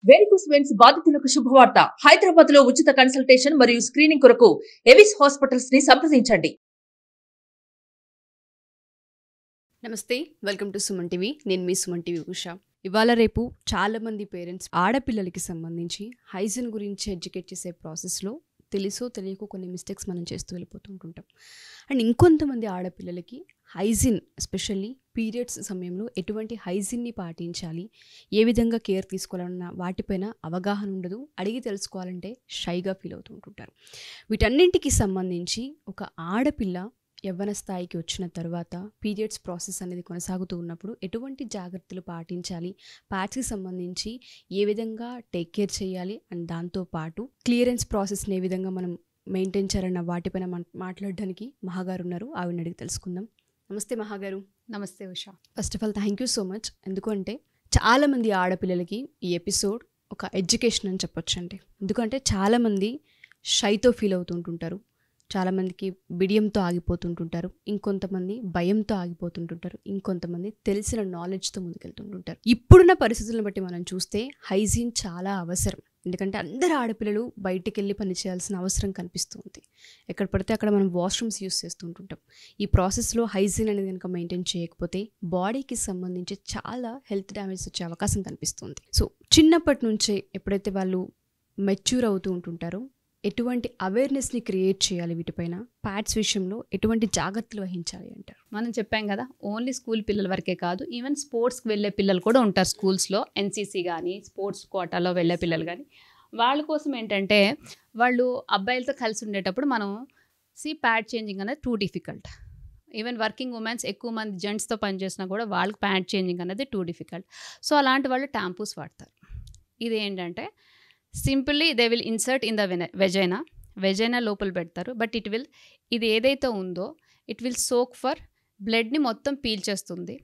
Varicose veins బాధితులకు శుభవార్త. హైదరాబాద్ లో ఉచిత కన్సల్టేషన్ మరియు స్క్రీనింగ్ కొరకు ఎవిస్ హాస్పిటల్స్ ని సంప్రదించండి. నమస్తే, వెల్కమ్ టు సుమన్ టీవీ. నేను మీ సుమన్ టీవీ ఉషా. ఇవాళ రేపు చాలామంది పేరెంట్స్ ఆడపిల్లలకి సంబంధించి హైజీన్ గురించి ఎడ్యుకేట్ చేసే ప్రాసెస్లో తెలుసో తెలియకో కొన్ని మిస్టేక్స్ మనం చేస్తూ వెళ్ళిపోతుంటుంటాం. అండ్ ఇంకొంతమంది ఆడపిల్లలకి హైజీన్, ఎస్పెషల్లీ పీరియడ్స్ సమయంలో ఎటువంటి హైజీన్ని పాటించాలి, ఏ విధంగా కేర్ తీసుకోవాలన్న వాటిపైన అవగాహన ఉండదు. అడిగి తెలుసుకోవాలంటే షైగా ఫీల్ అవుతుంటుంటారు. వీటన్నింటికి సంబంధించి ఒక ఆడపిల్ల యవ్వన స్థాయికి వచ్చిన తర్వాత పీరియడ్స్ ప్రాసెస్ అనేది కొనసాగుతూ ఉన్నప్పుడు ఎటువంటి జాగ్రత్తలు పాటించాలి, ప్యాడ్స్కి సంబంధించి ఏ విధంగా టేక్ కేర్ చేయాలి, అండ్ దాంతోపాటు క్లియరెన్స్ ప్రాసెస్ని ఏ విధంగా మనం మెయింటైన్ చేయాలన్న వాటిపైన మాట్లాడడానికి మహాగారు ఉన్నారు. ఆవిడని అడిగి తెలుసుకుందాం. నమస్తే మహాగారు. నమస్తే Usha. First of all thank you so much. ఎందుకంటే చాలామంది ఆడపిల్లలకి ఈ ఎపిసోడ్ ఒక ఎడ్యుకేషన్ అని చెప్పొచ్చండి. ఎందుకంటే చాలామంది షైతో ఫీల్ అవుతుంటుంటారు, చాలామందికి బిడియంతో ఆగిపోతుంటుంటారు, ఇంకొంతమంది భయంతో ఆగిపోతుంటుంటారు, ఇంకొంతమంది తెలిసిన నాలెడ్జ్తో ముందుకెళ్తుంటుంటారు. ఇప్పుడున్న పరిస్థితులను బట్టి మనం చూస్తే హైజీన్ చాలా అవసరం. ఎందుకంటే అందరు ఆడపిల్లలు బయటికి వెళ్ళి పని చేయాల్సిన అవసరం కనిపిస్తుంది. ఎక్కడ పడితే అక్కడ మనం వాష్రూమ్స్ యూస్ చేస్తుంటుంటాం. ఈ ప్రాసెస్లో హైజీన్ అనేది కనుక మెయింటైన్ చేయకపోతే బాడీకి సంబంధించి చాలా హెల్త్ డ్యామేజ్ వచ్చే అవకాశం కనిపిస్తుంది. సో చిన్నప్పటి నుంచే ఎప్పుడైతే వాళ్ళు మెచ్యూర్ అవుతూ ఉంటుంటారో ఎటువంటి అవేర్నెస్ని క్రియేట్ చేయాలి, వీటిపైన ప్యాడ్స్ విషయంలో ఎటువంటి జాగ్రత్తలు వహించాలి అంటారు? మనం చెప్పాం కదా, ఓన్లీ స్కూల్ పిల్లల వరకే కాదు, ఈవెన్ స్పోర్ట్స్కి వెళ్ళే పిల్లలు కూడా ఉంటారు స్కూల్స్లో. ఎన్సీసీ కానీ స్పోర్ట్స్ కోటాలో వెళ్ళే పిల్లలు కానీ, వాళ్ళ కోసం ఏంటంటే వాళ్ళు అబ్బాయిలతో కలిసి ఉండేటప్పుడు మనం ప్యాడ్ చేంజింగ్ అనేది too difficult. Even working women's ఎక్కువ మంది జెంట్స్తో పనిచేసినా కూడా వాళ్ళకి ప్యాడ్ చేంజింగ్ అనేది టూ డిఫికల్ట్. సో అలాంటి వాళ్ళు ట్యాంపూస్ వాడతారు. ఇది ఏంటంటే simply they will insert in the vagina లోపల పెడతారు. బట్ ఇది ఏదైతే ఉందో ఇట్ విల్ సోక్ ఫర్ బ్లడ్ని మొత్తం పీల్చేస్తుంది.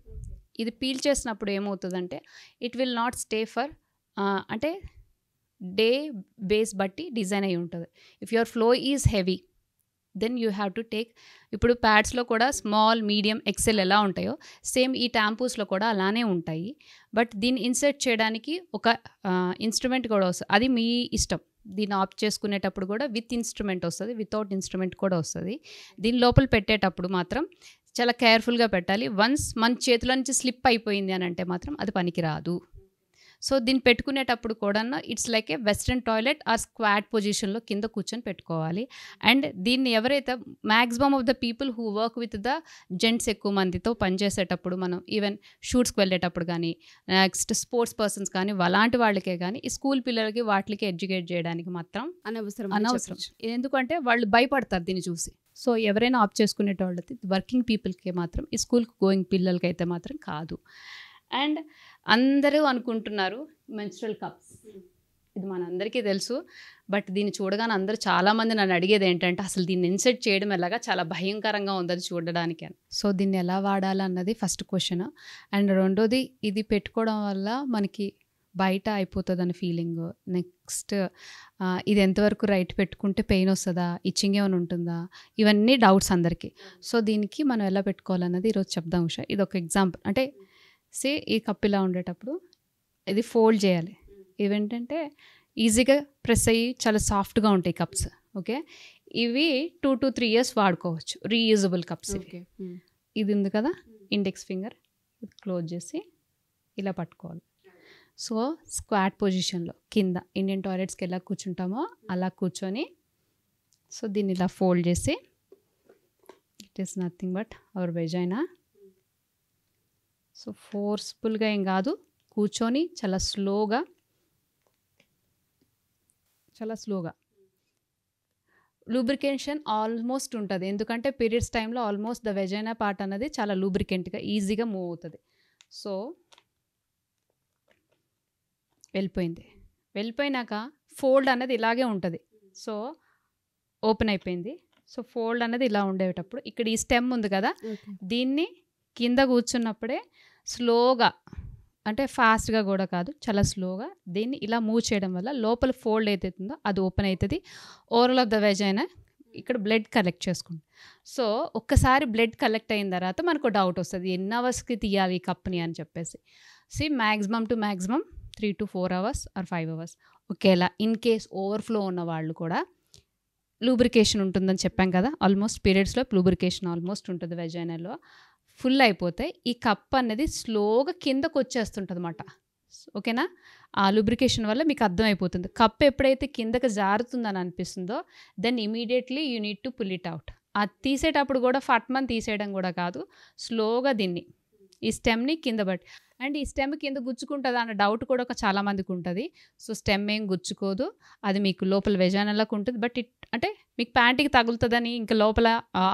ఇది పీల్చేసినప్పుడు ఏమవుతుందంటే it will not stay for అంటే డే బేస్ బట్టి డిజైన్ అయి ఉంటుంది. If your flow is heavy then you have to take. ఇప్పుడు ప్యాడ్స్లో కూడా స్మాల్, మీడియం, ఎక్సెల్ ఎలా ఉంటాయో సేమ్ ఈ ట్యాంపూస్లో కూడా అలానే ఉంటాయి. బట్ దీన్ని ఇన్సర్ట్ చేయడానికి ఒక ఇన్స్ట్రుమెంట్ కూడా వస్తుంది. అది మీ ఇష్టం. దీన్ని ఆఫ్ చేసుకునేటప్పుడు కూడా విత్ ఇన్స్ట్రుమెంట్ వస్తుంది, వితౌట్ ఇన్స్ట్రుమెంట్ కూడా వస్తుంది. దీని లోపల పెట్టేటప్పుడు మాత్రం చాలా కేర్ఫుల్గా పెట్టాలి. వన్స్ మన చేతిలో నుంచి స్లిప్ అయిపోయింది అని అంటే మాత్రం అది పనికిరాదు. సో దీన్ని పెట్టుకునేటప్పుడు కూడా it's like a western toilet or squat పొజిషన్లో కింద కూర్చొని పెట్టుకోవాలి. అండ్ దీన్ని ఎవరైతే maximum of the people who work with the gents ఎక్కువ మందితో పనిచేసేటప్పుడు, మనం ఈవెన్ షూట్స్కి వెళ్ళేటప్పుడు కానీ, నెక్స్ట్ స్పోర్ట్స్ పర్సన్స్ కానీ, అలాంటి వాళ్ళకే కానీ ఈ స్కూల్ పిల్లలకి వాటికి ఎడ్యుకేట్ చేయడానికి మాత్రం అనవసరం. ఎందుకంటే వాళ్ళు భయపడతారు దీన్ని చూసి. సో ఎవరైనా ఆఫ్ చేసుకునేటోళ్ళకి, వర్కింగ్ పీపుల్కి మాత్రం, ఈ స్కూల్కి గోయింగ్ పిల్లలకి అయితే మాత్రం కాదు. అండ్ అందరూ అనుకుంటున్నారు మెన్స్ట్రల్ కప్స్, ఇది మనందరికీ తెలుసు. బట్ దీన్ని చూడగానే అందరూ చాలామంది నన్ను అడిగేది ఏంటంటే అసలు దీన్ని ఇన్సర్ట్ చేయడం ఎలాగా, చాలా భయంకరంగా ఉంది అది చూడడానికి అని. సో దీన్ని ఎలా వాడాలన్నది ఫస్ట్ క్వశ్చన్. అండ్ రెండోది, ఇది పెట్టుకోవడం వల్ల మనకి బయట అయిపోతుందని ఫీలింగ్. నెక్స్ట్ ఇది ఎంతవరకు రైట్ పెట్టుకుంటే పెయిన్ వస్తుందా, ఇచ్చింగ్ ఏమైనా ఉంటుందా, ఇవన్నీ డౌట్స్ అందరికీ. సో దీనికి మనం ఎలా పెట్టుకోవాలన్నది ఈరోజు చెప్దాం ఉషా. ఇది ఒక ఎగ్జాంపుల్. అంటే ఈ కప్ ఇలా ఉండేటప్పుడు ఇది ఫోల్డ్ చేయాలి. ఇవేంటంటే ఈజీగా ప్రెస్ అయ్యి చాలా సాఫ్ట్గా ఉంటాయి కప్స్. ఓకే, ఇవి 2 to 3 years వాడుకోవచ్చు, రీయూజబుల్ కప్స్. ఇది ఉంది కదా, ఇండెక్స్ ఫింగర్ క్లోజ్ చేసి ఇలా పట్టుకోవాలి. సో స్క్వాట్ పొజిషన్లో కింద ఇండియన్ టాయిలెట్స్కి ఎలా కూర్చుంటామో అలా కూర్చొని, సో దీన్ని ఇలా ఫోల్డ్ చేసి, it is nothing but our vagina. So ఫోర్స్ఫుల్గా ఏం కాదు, కూర్చొని చాలా స్లోగా లూబ్రికేషన్ ఆల్మోస్ట్ ఉంటుంది. ఎందుకంటే పీరియడ్స్ టైంలో ఆల్మోస్ట్ ద వెజైనా పార్ట్ అన్నది చాలా లూబ్రికెంట్గా ఈజీగా మూవ్ అవుతుంది. సో వెళ్ళిపోయినాక ఫోల్డ్ అన్నది ఇలాగే ఉంటుంది. సో ఓపెన్ అయిపోయింది. సో ఫోల్డ్ అన్నది ఇలా ఉండేటప్పుడు ఇక్కడ ఈ స్టెమ్ ఉంది కదా, దీన్ని కింద కూర్చున్నప్పుడే స్లోగా, అంటే ఫాస్ట్గా కూడా కాదు, చాలా స్లోగా దీన్ని ఇలా మూవ్ చేయడం వల్ల లోపల ఫోల్డ్ ఏదైతుందో అది ఓపెన్ అవుతుంది. ఓవరాల్ ఆఫ్ ద వెజైనా ఇక్కడ బ్లడ్ కలెక్ట్ చేసుకుంటుంది. సో ఒక్కసారి బ్లడ్ కలెక్ట్ అయిన తర్వాత మనకు డౌట్ వస్తుంది, ఎన్ని అవర్స్కి తీయాలి ఈ కప్ని అని చెప్పేసి. Maximum to maximum 3 to 4 hours are 5 hours. ఒకేలా ఇన్ కేస్ ఓవర్ఫ్లో ఉన్న వాళ్ళు కూడా లూబ్రికేషన్ ఉంటుందని చెప్పాం కదా, ఆల్మోస్ట్ పీరియడ్స్లో లూబ్రికేషన్ ఆల్మోస్ట్ ఉంటుంది వెజైనాలో. ఫుల్ అయిపోతే ఈ కప్ అనేది స్లోగా కిందకు వచ్చేస్తుంటుంది అన్నమాట. ఓకేనా? ఆ లూబ్రికేషన్ వల్ల మీకు అర్థమైపోతుంది. కప్ ఎప్పుడైతే కిందకి జారుతుందని అనిపిస్తుందో then immediately you need to pull it out. అది తీసేటప్పుడు కూడా ఫట్మని తీసేయడం కూడా కాదు, స్లోగా దీన్ని ఈ స్టెమ్ని కింద బట్టి. అండ్ ఈ స్టెమ్ కింద గుచ్చుకుంటుందా అన్న డౌట్ కూడా చాలా మందికి ఉంటుంది. సో స్టెమ్ ఏం గుచ్చుకోదు, అది మీకు లోపల వెజైనాలకు ఉంటుంది. బట్ అంటే మీకు ప్యాంట్కి తగులుతుందని ఇంకా లోపల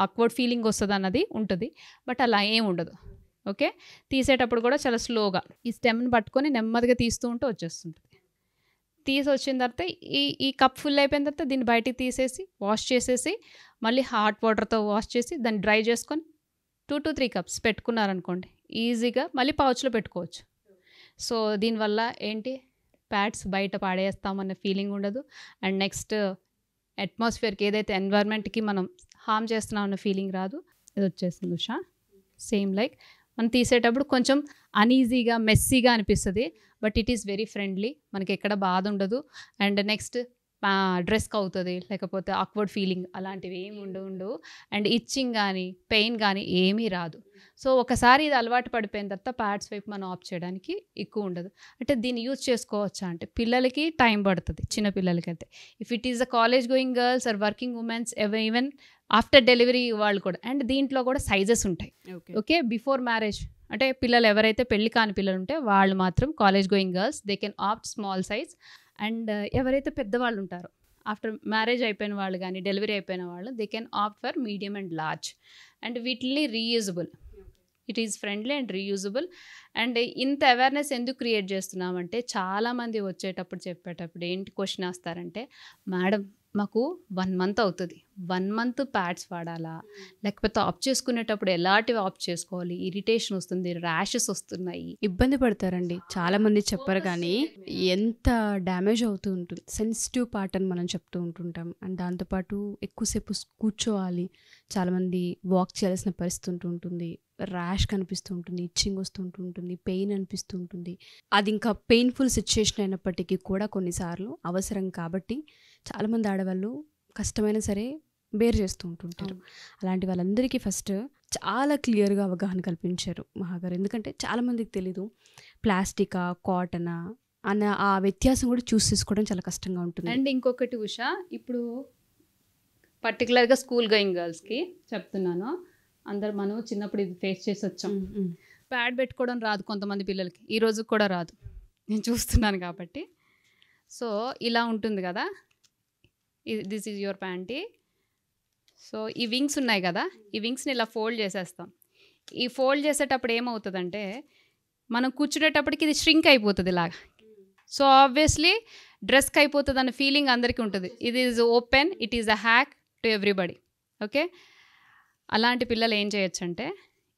అక్వర్డ్ ఫీలింగ్ వస్తుంది అన్నది ఉంటుంది. బట్ అలా ఏం ఉండదు. ఓకే, తీసేటప్పుడు కూడా చాలా స్లోగా ఈ స్టెమ్ని పట్టుకొని నెమ్మదిగా తీస్తూ ఉంటే వచ్చేస్తుంటుంది. తీసి వచ్చిన తర్వాత ఈ కప్ ఫుల్ అయిపోయిన తర్వాత దీన్ని బయటికి తీసేసి వాష్ చేసేసి మళ్ళీ హాట్ వాటర్తో వాష్ చేసి దాన్ని డ్రై చేసుకొని 2 to 3 కప్స్ పెట్టుకున్నారనుకోండి, ఈజీగా మళ్ళీ పౌచ్లో పెట్టుకోవచ్చు. సో దీనివల్ల ఏంటి, ప్యాడ్స్ బయట పాడేస్తామన్న ఫీలింగ్ ఉండదు. అండ్ నెక్స్ట్ అట్మాస్ఫియర్కి ఏదైతే ఎన్వైర్న్మెంట్కి మనం హామ్ చేస్తున్నాం అన్న ఫీలింగ్ రాదు. ఇది వచ్చేసింది ఉషా. సేమ్ లైక్ మనం తీసేటప్పుడు కొంచెం అన్ఈజీగా మెస్సీగా అనిపిస్తుంది, but it is very friendly. మనకి ఎక్కడ బాధ ఉండదు. అండ్ నెక్స్ట్ డ్రెస్కి అవుతుంది, లేకపోతే ఆక్వర్డ్ ఫీలింగ్ అలాంటివి ఏమి ఉండవు. అండ్ ఇచ్చింగ్ కానీ పెయిన్ కానీ ఏమీ రాదు. సో ఒకసారి ఇది అలవాటు పడిపోయిన తర్వాత ప్యాడ్స్ వైపు మనం ఆఫ్ చేయడానికి ఎక్కువ ఉండదు. అంటే దీన్ని యూజ్ చేసుకోవచ్చా అంటే పిల్లలకి టైం పడుతుంది, చిన్న పిల్లలకి అయితే. If it is a college going girls or working womens, even after delivery వాళ్ళు కూడా. అండ్ దీంట్లో కూడా సైజెస్ ఉంటాయి. ఓకే, బిఫోర్ మ్యారేజ్ అంటే పిల్లలు ఎవరైతే పెళ్లి కాని పిల్లలు ఉంటే వాళ్ళు మాత్రం college going girls they can opt small size. And ఎవరైతే పెద్దవాళ్ళు ఉంటారో ఆఫ్టర్ మ్యారేజ్ అయిపోయిన వాళ్ళు కానీ డెలివరీ అయిపోయిన వాళ్ళు they can opt for medium and large. And వీటిని reusable, it is friendly and reusable. And ఇంత అవేర్నెస్ ఎందుకు క్రియేట్ చేస్తున్నామంటే చాలామంది వచ్చేటప్పుడు చెప్పేటప్పుడు ఏంటి క్వశ్చన్ వేస్తారంటే, మేడం మాకు 1 month అవుతుంది, 1 month ప్యాడ్స్ వాడాలా, లేకపోతే ఆఫ్ చేసుకునేటప్పుడు ఎలాంటివి ఆఫ్ చేసుకోవాలి, ఇరిటేషన్ వస్తుంది, ర్యాషెస్ వస్తున్నాయి, ఇబ్బంది పడతారండి చాలామంది. చెప్పరు కానీ ఎంత డ్యామేజ్ అవుతూ ఉంటుంది. సెన్సిటివ్ పార్ట్ అని మనం చెప్తూ ఉంటుంటాం. అండ్ దాంతోపాటు ఎక్కువసేపు కూర్చోవాలి, చాలామంది వాక్ చేయాల్సిన పరిస్థితి ఉంటుంది, ర్యాష్ కనిపిస్తూ ఉంటుంది, ఇచ్చింగ్ వస్తుంటూ ఉంటుంది, పెయిన్ అనిపిస్తూ ఉంటుంది. అది ఇంకా పెయిన్ఫుల్ సిచ్యుయేషన్ అయినప్పటికీ కూడా కొన్నిసార్లు అవసరం కాబట్టి చాలామంది ఆడవాళ్ళు కష్టమైనా సరే బేర్ చేస్తూ ఉంటుంటారు. అలాంటి వాళ్ళందరికీ ఫస్ట్ చాలా క్లియర్గా అవగాహన కల్పించారు మహాగారు. ఎందుకంటే చాలామందికి తెలీదు ప్లాస్టికా కాటనా అన్న ఆ వ్యత్యాసం కూడా చూసి తీసుకోవడం చాలా కష్టంగా ఉంటుంది. అండ్ ఇంకొకటి ఉషా, ఇప్పుడు పర్టికులర్గా స్కూల్ గోయింగ్ గర్ల్స్కి చెప్తున్నాను, అందరు మనం చిన్నప్పుడు ఇది ఫేస్ చేసి వచ్చాం. ప్యాడ్ పెట్టుకోవడం రాదు కొంతమంది పిల్లలకి, ఈ రోజు కూడా రాదు, నేను చూస్తున్నాను కాబట్టి. సో ఇలా ఉంటుంది కదా, this is your panty. So ఈ వింగ్స్ ఉన్నాయి కదా, ఈ వింగ్స్ని ఇలా ఫోల్డ్ చేసేస్తాం. ఈ ఫోల్డ్ చేసేటప్పుడు ఏమవుతుందంటే మనం కూర్చునేటప్పటికి ఇది ష్రింక్ అయిపోతుంది ఇలాగా. సో ఆబ్వియస్లీ డ్రెస్కి అయిపోతుంది అన్న ఫీలింగ్ అందరికీ ఉంటుంది. ఇది is open, it is a hack to everybody. Okay, అలాంటి పిల్లలు ఏం చేయొచ్చు అంటే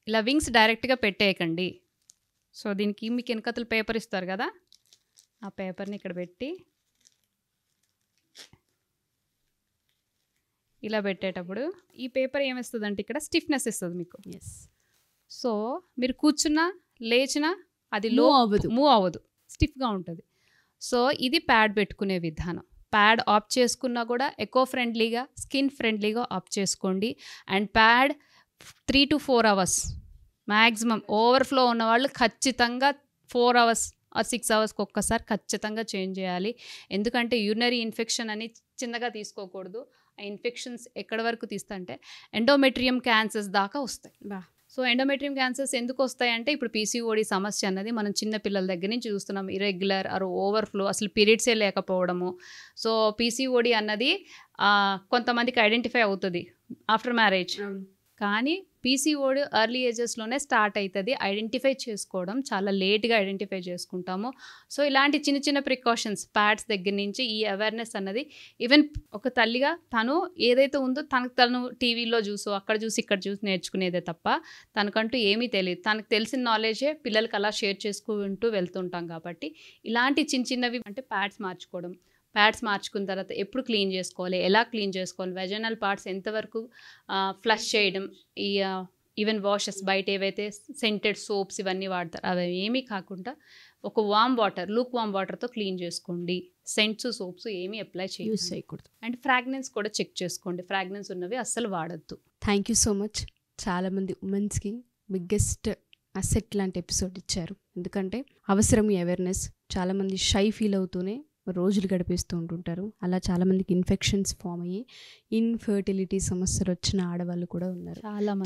ఇలా వింగ్స్ డైరెక్ట్గా పెట్టేయకండి. సో దీనికి మీకు వెనకతలు పేపర్ ఇస్తారు కదా, ఆ పేపర్ని ఇక్కడ పెట్టి ఇలా పెట్టేటప్పుడు ఈ పేపర్ ఏమిస్తుంది అంటే ఇక్కడ స్టిఫ్నెస్ ఇస్తుంది మీకు. సో మీరు కూర్చున్నా లేచినా అది మూవ్ అవ్వదు, స్టిఫ్గా ఉంటుంది. సో ఇది ప్యాడ్ పెట్టుకునే విధానం. ప్యాడ్ ఆఫ్ చేసుకున్నా కూడా ఎకో ఫ్రెండ్లీగా స్కిన్ ఫ్రెండ్లీగా ఆఫ్ చేసుకోండి. And pad 3 to 4 hours maximum. Overflow ఉన్న వాళ్ళు ఖచ్చితంగా 4 hours or 6 hours ఒక్కసారి ఖచ్చితంగా చేంజ్ చేయాలి. ఎందుకంటే యూరినరీ ఇన్ఫెక్షన్ అని చిన్నగా తీసుకోకూడదు. ఆ ఇన్ఫెక్షన్స్ ఎక్కడి వరకు తీస్తాయంటే ఎండోమెట్రియం క్యాన్సర్స్ దాకా వస్తాయి. సో ఎండోమెట్రియం క్యాన్సర్స్ ఎందుకు వస్తాయి అంటే ఇప్పుడు పీసీఓడి సమస్య అన్నది మనం చిన్న పిల్లల దగ్గర నుంచి చూస్తున్నాం. ఇరెగ్యులర్ ఆర్ ఓవర్ఫ్లో, అసలు పీరియడ్సే లేకపోవడము. సో పీసీఓడి అన్నది కొంతమందికి ఐడెంటిఫై అవుతుంది ఆఫ్టర్ మ్యారేజ్, కానీ పీసీఓడి ఎర్లీ ఏజెస్లోనే స్టార్ట్ అవుతుంది. ఐడెంటిఫై చేసుకోవడం చాలా లేట్గా ఐడెంటిఫై చేసుకుంటాము. సో ఇలాంటి చిన్న చిన్న ప్రికాషన్స్ ప్యాడ్స్ దగ్గర నుంచి ఈ అవేర్నెస్ అన్నది ఈవెన్ ఒక తల్లిగా తను ఏదైతే ఉందో తను టీవీలో చూసో అక్కడ చూసి ఇక్కడ చూసి నేర్చుకునేదే తప్ప తనకంటూ ఏమీ తెలియదు. తనకు తెలిసిన నాలెడ్జే పిల్లలకి అలా షేర్ చేసుకుంటూ వెళ్తుంటాం. కాబట్టి ఇలాంటి చిన్న చిన్నవి అంటే ప్యాడ్స్ మార్చుకోవడం, ప్యాడ్స్ మార్చుకున్న తర్వాత ఎప్పుడు క్లీన్ చేసుకోవాలి, ఎలా క్లీన్ చేసుకోవాలి, వెజైనల్ పార్ట్స్ ఎంతవరకు ఫ్లష్ చేయడం, ఈవెన్ వాషెస్ బయట ఏవైతే సెంటెడ్ సోప్స్ ఇవన్నీ వాడతారు అవి ఏమీ కాకుండా ఒక వామ్ వాటర్, లూక్ వామ్ వాటర్తో క్లీన్ చేసుకోండి. సెంట్స్, సోప్స్ ఏమీ అప్లై యూస్ చేయండి. చేయకూడదు. అండ్ ఫ్రాగ్రెన్స్ కూడా చెక్ చేసుకోండి. ఫ్రాగ్రెన్స్ ఉన్నవి అస్సలు వాడద్దు. Thank you so much. చాలామంది ఉమెన్స్కి బిగ్గెస్ట్ అసెట్ లాంటి ఎపిసోడ్ ఇచ్చారు. ఎందుకంటే అవసరం ఈ అవేర్నెస్. చాలామంది షై ఫీల్ అవుతూనే రోజులు గడిపేస్తూ ఉంటుంటారు. అలా చాలామందికి ఇన్ఫెక్షన్స్ ఫామ్ అయ్యి ఇన్ఫర్టిలిటీ సమస్యలు వచ్చిన ఆడవాళ్ళు కూడా ఉన్నారు.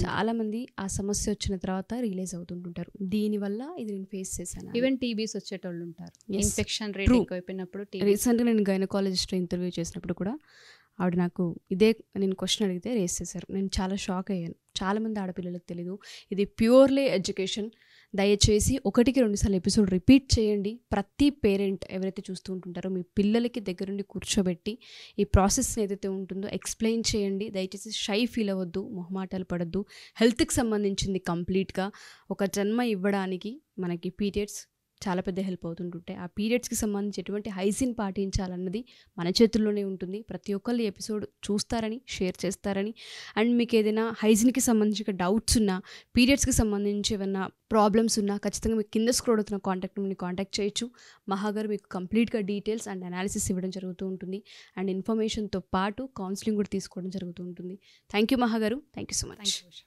చాలామంది ఆ సమస్య వచ్చిన తర్వాత రియలైజ్ అవుతుంటుంటారు, దీనివల్ల ఇది నేను ఫేస్ చేశాను. ఈవెన్ టీబీస్ వచ్చేటోళ్ళు ఉంటారు. Yes. Infection rate True. ఎక్కువైపోయినప్పుడు రీసెంట్గా నేను గైనకాలజిస్ట్ ఇంటర్వ్యూ చేసినప్పుడు కూడా ఆవిడ నాకు నేను క్వశ్చన్ అడిగితే రేస్ చేశారు. నేను చాలా షాక్ అయ్యాను. చాలామంది ఆడపిల్లలకు తెలీదు, ఇది ప్యూర్లీ ఎడ్యుకేషన్. దయచేసి 1-2 సార్లు ఎపిసోడ్ రిపీట్ చేయండి. ప్రతి పేరెంట్ ఎవరైతే చూస్తూ ఉంటుంటారో మీ పిల్లలకి దగ్గరుండి కూర్చోబెట్టి ఈ ప్రాసెస్ని ఏదైతే ఉంటుందో ఎక్స్ప్లెయిన్ చేయండి. దయచేసి షై ఫీల్ అవ్వద్దు, మొహమాటాలు పడద్దు. హెల్త్కి సంబంధించింది కంప్లీట్గా. ఒక జన్మ ఇవ్వడానికి మనకి పీరియడ్స్ చాలా పెద్ద హెల్ప్ అవుతుంటుంటాయి. ఆ పీరియడ్స్కి సంబంధించి ఎటువంటి హైజీన్ పాటించాలన్నది మన చేతుల్లోనే ఉంటుంది. ప్రతి ఒక్కళ్ళు ఈ ఎపిసోడ్ చూస్తారని, షేర్ చేస్తారని, అండ్ మీకు ఏదైనా హైజీన్కి సంబంధించిన డౌట్స్ ఉన్నా, పీరియడ్స్కి సంబంధించి ఏమైనా ప్రాబ్లమ్స్ ఉన్నా ఖచ్చితంగా మీకు కింద స్క్రోల్ అవుతున్న కాంటాక్ట్ నెంబర్ని కాంటాక్ట్ చేయొచ్చు. మహాగారు మీకు కంప్లీట్గా డీటెయిల్స్ అండ్ అనాలిసిస్ ఇవ్వడం జరుగుతూ ఉంటుంది. అండ్ ఇన్ఫర్మేషన్తో పాటు కౌన్సిలింగ్ కూడా తీసుకోవడం జరుగుతూ ఉంటుంది. థ్యాంక్ యూ మహాగారు. Thank you so much. Thank you.